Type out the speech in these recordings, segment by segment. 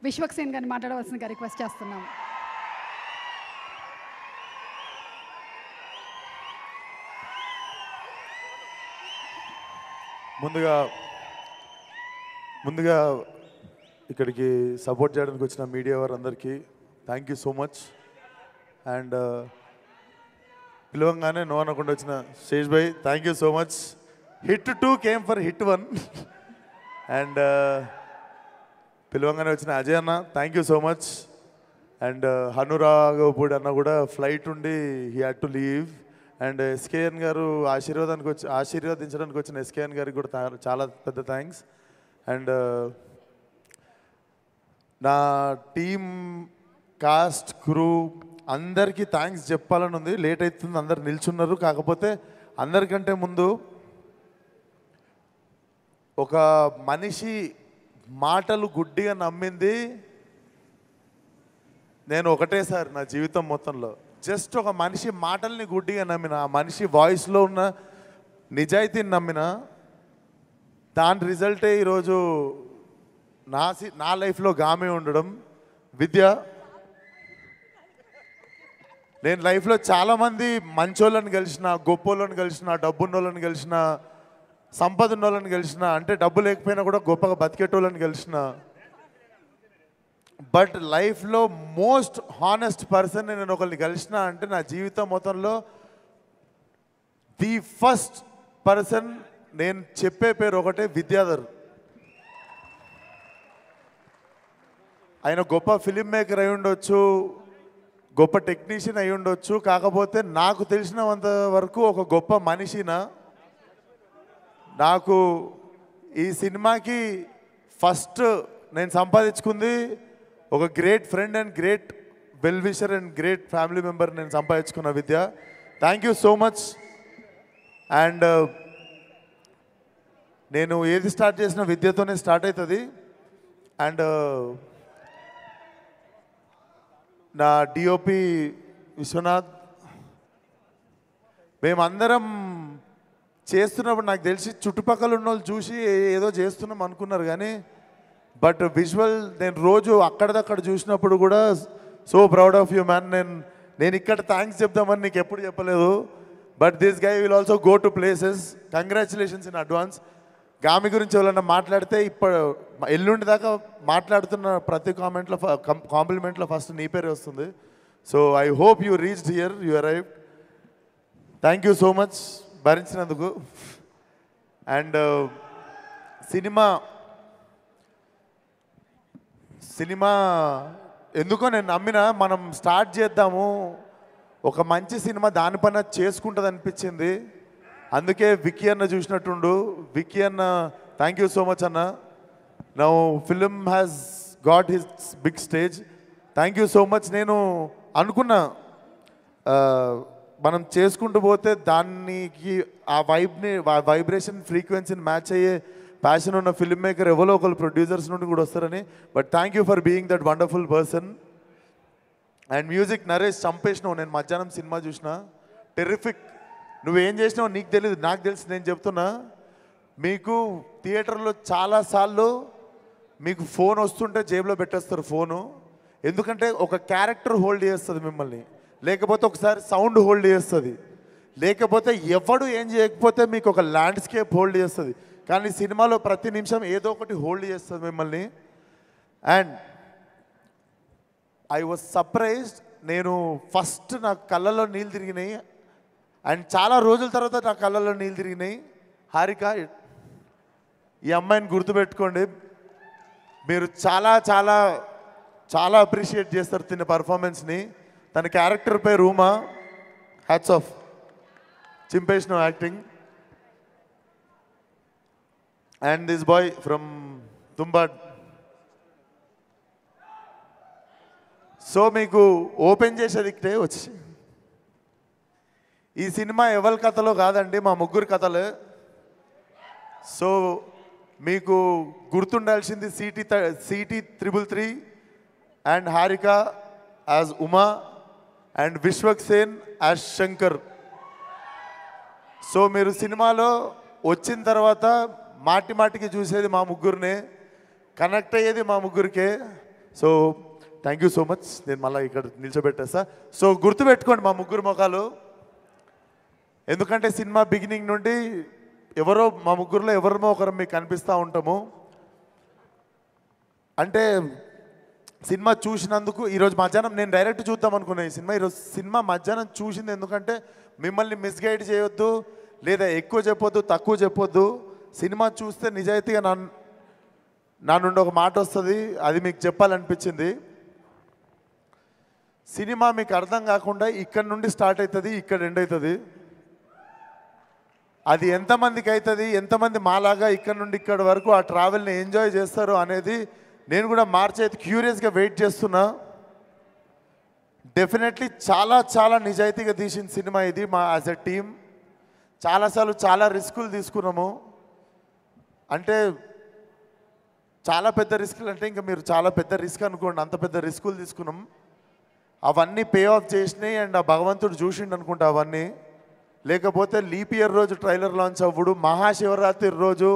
విశ్వక్సేన్ గారిని మాట్లాడవలసిందిగా రిక్వెస్ట్ చేస్తున్నాం. ముందుగా ఇక్కడికి సపోర్ట్ చేయడానికి వచ్చిన మీడియా వారందరికీ thank you so much. And పిలవంగానే no అనకుండా వచ్చిన శేష్ భాయ్ thank you so much. Hit 2 came for hit 1. And పిలవంగానే వచ్చిన అజయ్ అన్న thank you so much. And Hanu Raghavapudi అన్న కూడా ఫ్లైట్ ఉండి he had to leave. And SKN గారు ఆశీర్వదించడానికి వచ్చిన ఎస్కేఎన్ గారికి కూడా చాలా పెద్ద థ్యాంక్స్. అండ్ నా టీమ్ కాస్ట్ క్రూ అందరికీ థ్యాంక్స్ చెప్పాలని ఉంది. లేట్ అవుతుంది, అందరు నిల్చున్నారు. కాకపోతే అందరికంటే ముందు ఒక మనిషి మాటలు గుడ్డిగా నమ్మింది నేను ఒకటేసారి నా జీవితం మొత్తంలో. జస్ట్ ఒక మనిషి మాటల్ని గుడ్డిగా నమ్మిన, ఆ మనిషి వాయిస్లో ఉన్న నిజాయితీని నమ్మిన, దాని రిజల్టే ఈరోజు నా లైఫ్లో గామే ఉండడం. విద్య, నేను లైఫ్లో చాలామంది మంచోళ్ళని కలిసిన, గొప్పోళ్ళని కలిసిన, డబ్బున్నోళ్ళని కలిసిన, సంపద ఉన్నోళ్ళని కలిసిన, అంటే డబ్బు లేకపోయినా కూడా గొప్పగా బతికేటోళ్ళని కలిసిన, బట్ లైఫ్లో మోస్ట్ హానెస్ట్ పర్సన్ నేను ఒకరిని కలిసిన అంటే నా జీవితం మొత్తంలో ది ఫస్ట్ పర్సన్ నేను చెప్పే పేరు ఒకటే, విద్యాధర్. ఆయన గొప్ప ఫిలిం మేకర్ అయి ఉండొచ్చు, గొప్ప టెక్నీషియన్ అయి ఉండొచ్చు, కాకపోతే నాకు తెలిసినంత వరకు ఒక గొప్ప మనిషిన. నాకు ఈ సినిమాకి ఫస్ట్ నేను సంపాదించుకుంది ఒక great friend and great well wisher and great family member నేను సంపాదించుకున్న Vidya. Thank you so much. And నేను ఏది స్టార్ట్ చేసిన విద్యతోనే స్టార్ట్ అవుతుంది. అండ్ నా డిఓపి విశ్వనాథ్, మేమందరం చేస్తున్నప్పుడు నాకు తెలిసి చుట్టుపక్కల ఉన్న వాళ్ళు చూసి ఏదో చేస్తున్నాం అనుకున్నారు, కానీ బట్ విజువల్ నేను రోజు అక్కడదక్కడ చూసినప్పుడు కూడా so proud of you man. నేను ఇక్కడ థ్యాంక్స్ చెప్దామని నీకు ఎప్పుడు చెప్పలేదు, but this guy will also go to places. Congratulations in advance. Gaami గురించి ఎవరైనా మాట్లాడితే ఇప్పుడు ఎల్లుండి దాకా మాట్లాడుతున్న ప్రతి కాంప్లిమెంట్లో ఫస్ట్ నీ పేరే వస్తుంది. So I hope you reached here, you arrive. Thank you so much భరించినందుకు. అండ్ సినిమా ఎందుకో నేను నమ్మిన, మనం స్టార్ట్ చేద్దాము, ఒక మంచి సినిమా దానిపైన చేసుకుంటుంది అనిపించింది. అందుకే విక్కీ అన్న చూసినట్టుండు. విక్కీ అన్న థ్యాంక్ యూ సో మచ్ అన్న. Now film has got his big stage. Thank you so much. నేను అనుకున్నా మనం చేసుకుంటూ పోతే దానికి ఆ వైబ్రేషన్ ఫ్రీక్వెన్సీని మ్యాచ్ అయ్యే ప్యాషన్ ఉన్న ఫిల్మ్ మేకర్ ఎవరో ఒకరు ప్రొడ్యూసర్స్ నుండి కూడా వస్తారని. But thank you for being that wonderful person. And music Naresh చంపేసినావు. నేను మధ్యాహ్నం సినిమా చూసిన, టెర్రిఫిక్. నువ్వేం చేసినావు నీకు తెలియదు, నాకు తెలిసి. నేను చెప్తున్నా, మీకు థియేటర్లో చాలాసార్లు మీకు ఫోన్ వస్తుంటే జేబులో పెట్టేస్తారు ఫోను. ఎందుకంటే ఒక క్యారెక్టర్ హోల్డ్ చేస్తుంది మిమ్మల్ని, లేకపోతే ఒకసారి సౌండ్ హోల్డ్ చేస్తుంది, లేకపోతే ఎవడు ఏం చేయకపోతే మీకు ఒక ల్యాండ్స్కేప్ హోల్డ్ చేస్తుంది. కానీ సినిమాలో ప్రతి నిమిషం ఏదో ఒకటి హోల్డ్ చేస్తుంది మిమ్మల్ని. And I was surprised. నేను ఫస్ట్ నా కళ్ళలో నీళ్ళు తిరిగినాయి, అండ్ చాలా రోజుల తర్వాత నా కళ్ళలో నీళ్ళు తిరిగినాయి. హారిక, ఈ అమ్మాయిని గుర్తుపెట్టుకోండి. మీరు చాలా చాలా చాలా అప్రిషియేట్ చేస్తారు తిన్న పర్ఫార్మెన్స్ని. తన క్యారెక్టర్ పేరు రూమా. హ్యాట్స్ ఆఫ్, చింపేసిన acting. And this boy from Tumbbad. So మీకు ఓపెన్ చేసేది ఇక్కడే వచ్చి, ఈ సినిమా ఎవరి కథలో కాదండి, మా ముగ్గురు కథలే. సో మీకు గుర్తుండాల్సింది city 333 and Harika as Uma and Vishwaksen as Shankar. So మీరు సినిమాలో వచ్చిన తర్వాత మాటికి చూసేది మా ముగ్గురినే, కనెక్ట్ అయ్యేది మా ముగ్గురికే. So thank you so much. నేను మళ్ళీ ఇక్కడ నిల్చోబెట్టేస్తా. సో గుర్తుపెట్టుకోండి మా ముగ్గురు ముఖాలు, ఎందుకంటే సినిమా బిగినింగ్ నుండి ఎవరో మా ముగ్గురులో ఎవరినో ఒకరు మీకు కనిపిస్తూ ఉంటాము. అంటే సినిమా చూసినందుకు ఈరోజు మధ్యాహ్నం నేను డైరెక్ట్ చూద్దాం అనుకున్నాను ఈ సినిమా. ఈరోజు సినిమా మధ్యాహ్నం చూసింది ఎందుకంటే మిమ్మల్ని మిస్గైడ్ చేయొద్దు, లేదా ఎక్కువ చెప్పొద్దు, తక్కువ చెప్పొద్దు. సినిమా చూస్తే నిజాయితీగా నా నుండి ఒక మాట వస్తుంది, అది మీకు చెప్పాలనిపించింది. సినిమా మీకు అర్థం కాకుండా ఇక్కడ నుండి స్టార్ట్ అవుతుంది, ఇక్కడ ఎండ్ అవుతుంది. అది ఎంతమందికి అవుతుంది, ఎంతమంది మాలాగా ఇక్కడ నుండి ఇక్కడ వరకు ఆ ట్రావెల్ని ఎంజాయ్ చేస్తారు అనేది నేను కూడా మార్చి అయితే క్యూరియస్గా వెయిట్ చేస్తున్నా. డెఫినెట్లీ చాలా చాలా నిజాయితీగా తీసిన సినిమా ఇది. మా యాజ్ ఎ టీమ్ చాలాసార్లు చాలా రిస్కులు తీసుకున్నాము. అంటే చాలా పెద్ద రిస్కులు అంటే ఇంకా మీరు చాలా పెద్ద రిస్క్ అనుకోండి, అంత పెద్ద రిస్కులు తీసుకున్నాం. అవన్నీ పే ఆఫ్ చేసినాయి అండ్ ఆ భగవంతుడు చూసిండు అనుకుంటా అవన్నీ. లేకపోతే లీప్ ఇయర్ రోజు ట్రైలర్ లాంచ్ అవ్వడు, మహాశివరాత్రి రోజు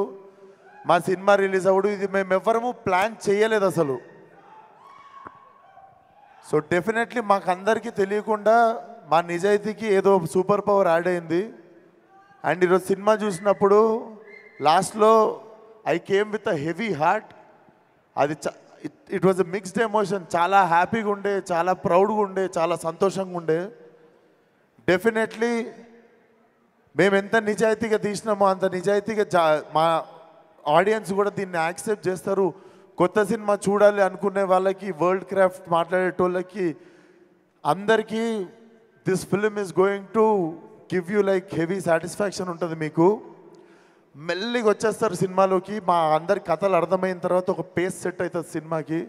మా సినిమా రిలీజ్ అవ్వడు, ఇది మేము ఎవ్వరము ప్లాన్ చేయలేదు అసలు. సో డెఫినెట్లీ మాకు అందరికీ తెలియకుండా మా నిజాయితీకి ఏదో సూపర్ పవర్ యాడ్ అయింది. అండ్ ఈరోజు సినిమా చూసినప్పుడు లాస్ట్లో I came with a heavy heart. అది it was a mixed emotion. చాలా హ్యాపీగా ఉండే, చాలా ప్రౌడ్గా ఉండే, చాలా సంతోషంగా ఉండే. డెఫినెట్లీ మేము ఎంత నిజాయితీగా తీసినామో అంత నిజాయితీగా మా ఆడియన్స్ కూడా దీన్ని యాక్సెప్ట్ చేస్తారు. కొత్త సినిమా చూడాలి అనుకునే వాళ్ళకి, వరల్డ్ క్రాఫ్ట్ మాట్లాడేటోళ్ళకి అందరికీ this film is going to give you like heavy satisfaction ఉంటుంది. మీకు మెల్లిగా వచ్చేస్తారు సినిమాలోకి. మా అందరి కథలు అర్థమైన తర్వాత ఒక పేస్ సెట్ అవుతుంది సినిమాకి.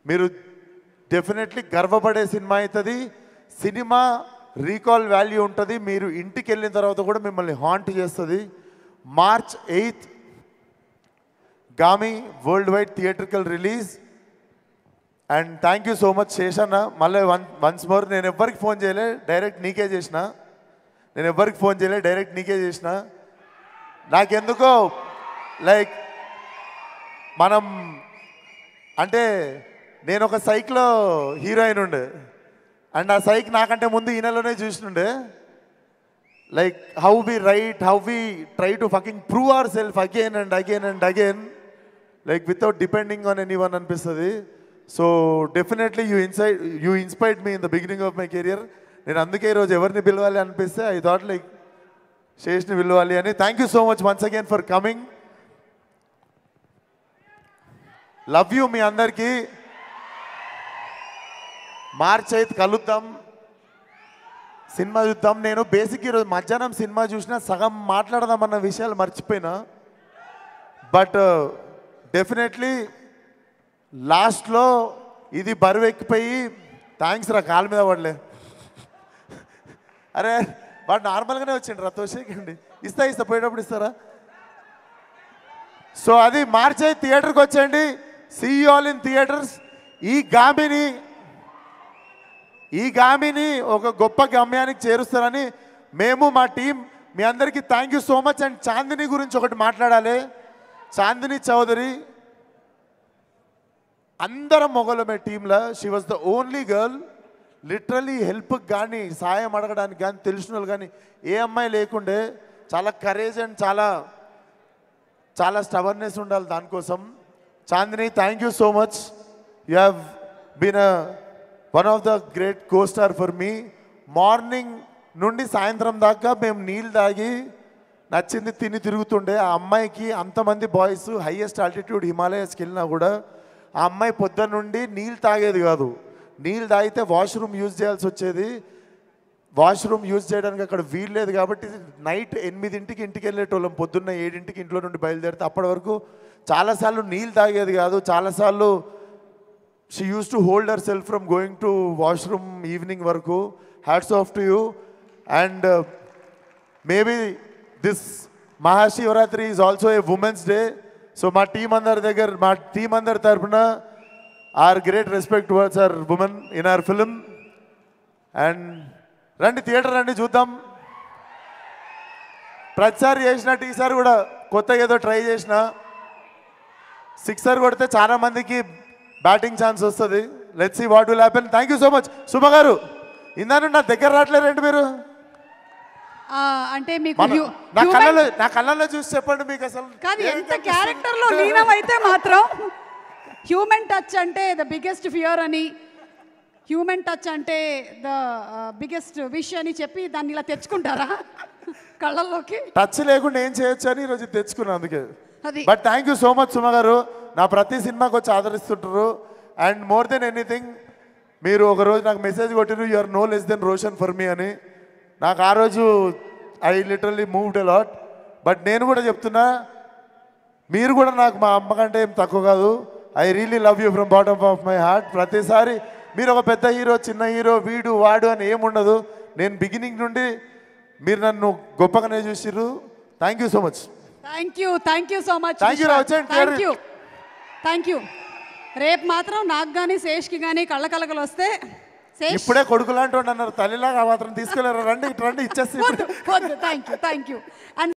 మీరు డెఫినెట్లీ గర్వపడే సినిమా అవుతుంది. సినిమా రీకాల్ వాల్యూ ఉంటుంది. మీరు ఇంటికి వెళ్ళిన తర్వాత కూడా మిమ్మల్ని హాంట్ చేస్తుంది. March 8th Gaami world wide theatrical release. And thank you so much శేషన్న. మళ్ళీ వన్స్ మోర్, నేను ఎవ్వరికి ఫోన్ చేయలే, డైరెక్ట్ నీకే చేసిన. నాకెందుకో లైక్ మనం అంటే నేను ఒక సైక్లో హీరోయిన్ ఉండే, అండ్ ఆ సైక్ నాకంటే ముందు ఈయనలోనే చూసినుండే. Like how we right, how we try to fucking prove our self again and again and again, like without depending on any one అనిపిస్తుంది. So definitely you inspired me in the beginning of my career. నేను అందుకే ఈరోజు ఎవరిని పిలవాలి అనిపిస్తే I thought like శేష్ని పిలవాలి అని. Thank you so much once again for coming. Love you మీ అందరికీ. March 8th కలుద్దాం, సినిమా చూద్దాం. నేను బేసిక్ ఈరోజు మధ్యాహ్నం సినిమా చూసినా సగం మాట్లాడదామన్న విషయాలు మర్చిపోయినా. బట్ డెఫినెట్లీ లాస్ట్లో ఇది బరువెక్కిపోయి, థ్యాంక్స్ రా, కాలు మీద పడలే. అరే వాడు నార్మల్గానే వచ్చిండు రా, తోసేకండి. ఇస్తా పోయేటప్పుడు ఇస్తారా? సో అది March 8th థియేటర్కి వచ్చేయండి. See you all in theatres. ఈ గామిని ఒక గొప్ప గమ్యానికి చేరుస్తారని మేము, మా టీం, మీ అందరికీ thank you so much. And Chandini గురించి ఒకటి మాట్లాడాలి. చాందిని చౌదరి అందరం మొగలమే టీంలో. She was the only girl. Literally హెల్ప్కి కానీ, సాయం అడగడానికి కానీ, తెలిసిన వాళ్ళు కానీ ఏ అమ్మాయి లేకుండే. చాలా కరేజ్ అండ్ చాలా స్టబర్నెస్ ఉండాలి దానికోసం. Chandini, thank you so much. You have been one of the great co star for me. Morning నుండి సాయంత్రం దాకా మేము నీళ్ళు తాగి నచ్చింది తిని తిరుగుతుండే. ఆ అమ్మాయికి అంతమంది బాయ్స్ హైయెస్ట్ ఆల్టిట్యూడ్ హిమాలయస్కి వెళ్ళినా కూడా ఆ అమ్మాయి పొద్దున్న నుండి నీళ్ళు తాగేది కాదు. నీళ్ళు తాగితే వాష్రూమ్ యూజ్ చేయాల్సి వచ్చేది. వాష్రూమ్ యూజ్ చేయడానికి అక్కడ వీలు లేదు కాబట్టి నైట్ 8ంటికి ఇంటికి వెళ్ళేటోళ్ళం, పొద్దున్న 7ంటికి ఇంట్లో నుండి బయలుదేరితే. అప్పటి వరకు చాలాసార్లు నీళ్ళు తాగేది కాదు. చాలాసార్లు she used to hold herself from going to washroom evening varaku. Hats off to you. And maybe this Mahashivaratri is also a women's day. So my team andar tarpuna our great respect towards our women in our film. And randi theater randi chuddam. ప్రతిసారి చేసినట్టు ఈసారి కూడా కొత్తగా ఏదో try చేసిన. 6 కొడితే చాలా మందికి బ్యాటింగ్ ఛాన్స్ వస్తుంది. Let's see what will happen. Thank you so much. Suma గారు ఇందాను నా దగ్గర రావట్లేరండి మీరు. అంటే మీకు నా కళ్ళల్లో చూసి చెప్పండి మీకు అసలు కాదు ఎంత క్యారెక్టర్లో లీనమైతే మాత్రం హ్యూమన్ టచ్ అంటే ద బిగ్గెస్ట్ ఫియర్ అని, హ్యూమన్ టచ్ అంటే ద బిగ్గెస్ట్ విష్ అని చెప్పి దాన్ని ఇలా తెచ్చుకుంటారా కళ్ళల్లోకి? టచ్ లేకుండా ఏం చేయొచ్చు అని ఈరోజు తెచ్చుకున్నాను అందుకే. అది but thank you so much Suma garu. నా ప్రతి సినిమాకి వచ్చి ఆదరిస్తుంటారు. అండ్ మోర్ దెన్ ఎనీథింగ్ మీరు ఒకరోజు నాకు మెసేజ్ కొట్టిరు, you are no less than Roshan for me అని. నాకు ఆ రోజు I literally moved a lot. But నేను కూడా చెప్తున్నా, మీరు కూడా నాకు మా అమ్మ కంటే ఏం తక్కువ కాదు. I really love you from bottom of my heart. ప్రతిసారి మీరు ఒక పెద్ద హీరో, చిన్న హీరో, వీడు వాడు అని ఏముండదు. నేను బిగినింగ్ నుండి మీరు నన్ను గొప్పగానే చూసిర్రు. Thank you so much. Thank you so much. Thank you. రేపు మాత్రం నాకు కానీ శేష్కి కానీ కళ్ళకలకలు వస్తే ఇప్పుడే కొడుకులాంటి అన్నారు, తల్లిలాగా మాత్రం తీసుకెళ్ళారు. రండి రండి ఇచ్చేసి. Thank you.